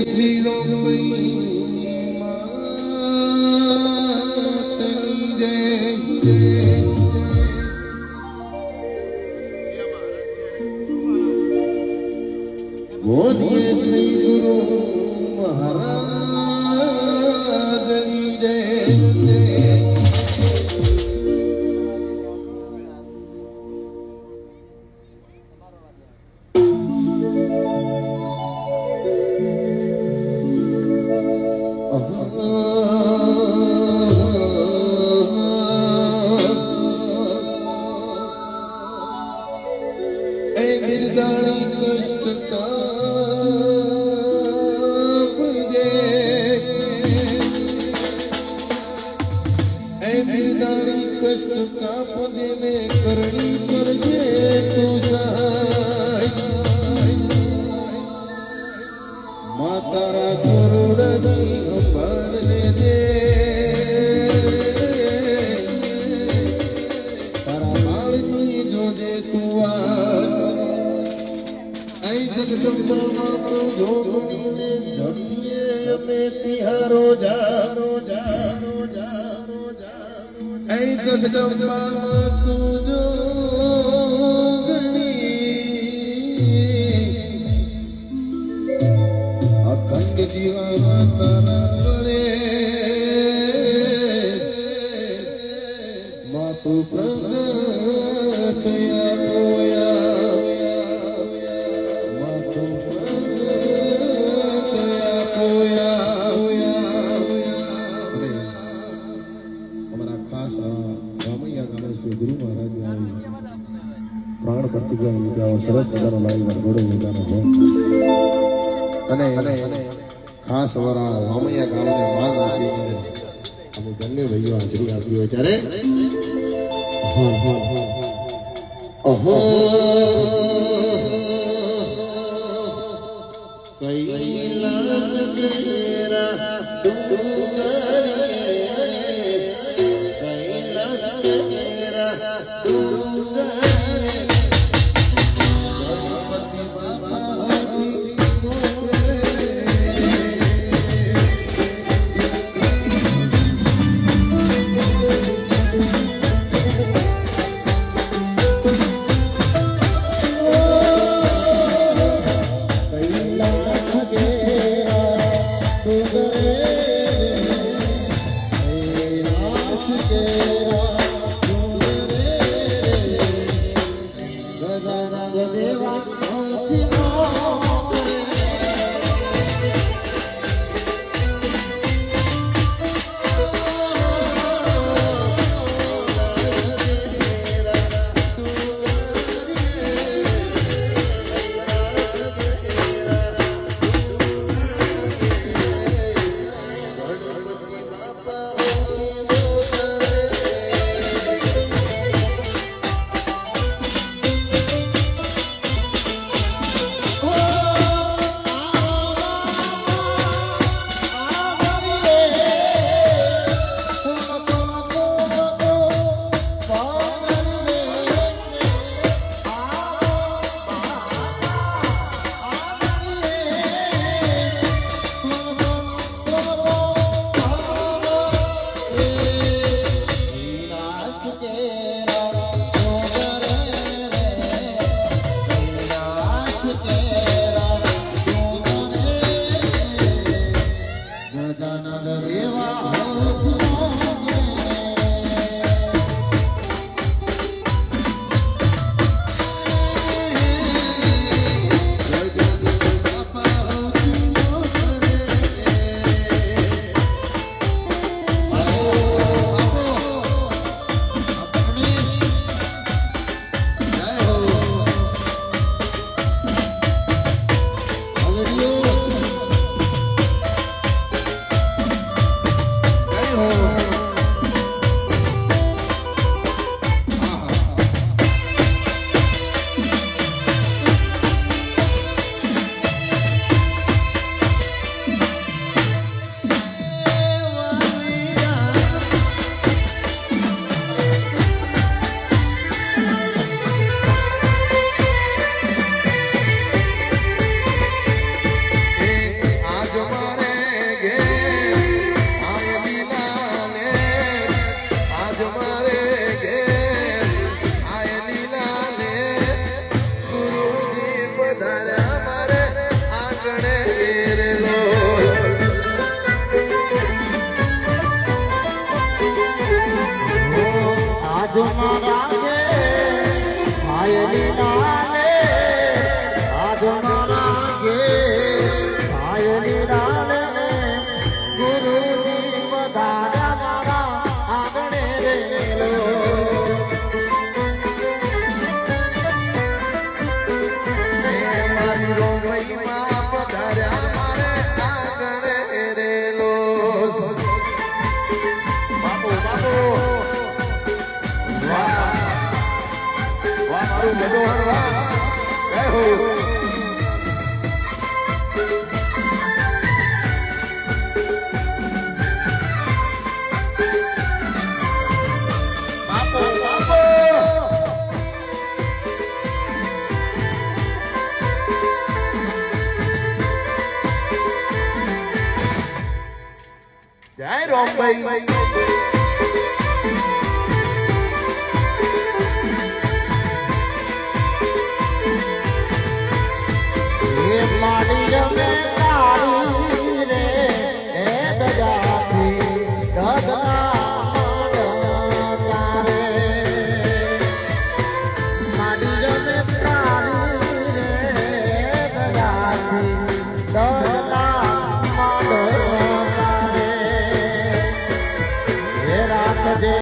શ્રી રામ બોલીએ શ્રી ગુરુ મહારાજની જય गिरदाणी कष्ट कापजे गिरदाणी कष्ट कापजे ने करणी करजे तू सहाय मातारा करोड़नी अंबाड़ने दे तारा बाळनी जोजे तू जगदम्बा तो जोगनी ने झड़िए में तिहारो जा ऐ जगदम्बा तू जोगनी अखंड जीवा तारा बड़े मातु प्रगट पोया गुरु महाराज प्राण प्रतिज्ञा લીધા સરસ મજાનો લાઈવ ઘોડો લીધાનો અને ખાસ અમારા રામૈયા ગામને માન આપીને અમે બંને ભાઈઓ હાજરી આપી હોય ત્યારે ઓહો કૈલાસ સેરા કાયદો હળવા જય હો જય રોમભાઈ મારી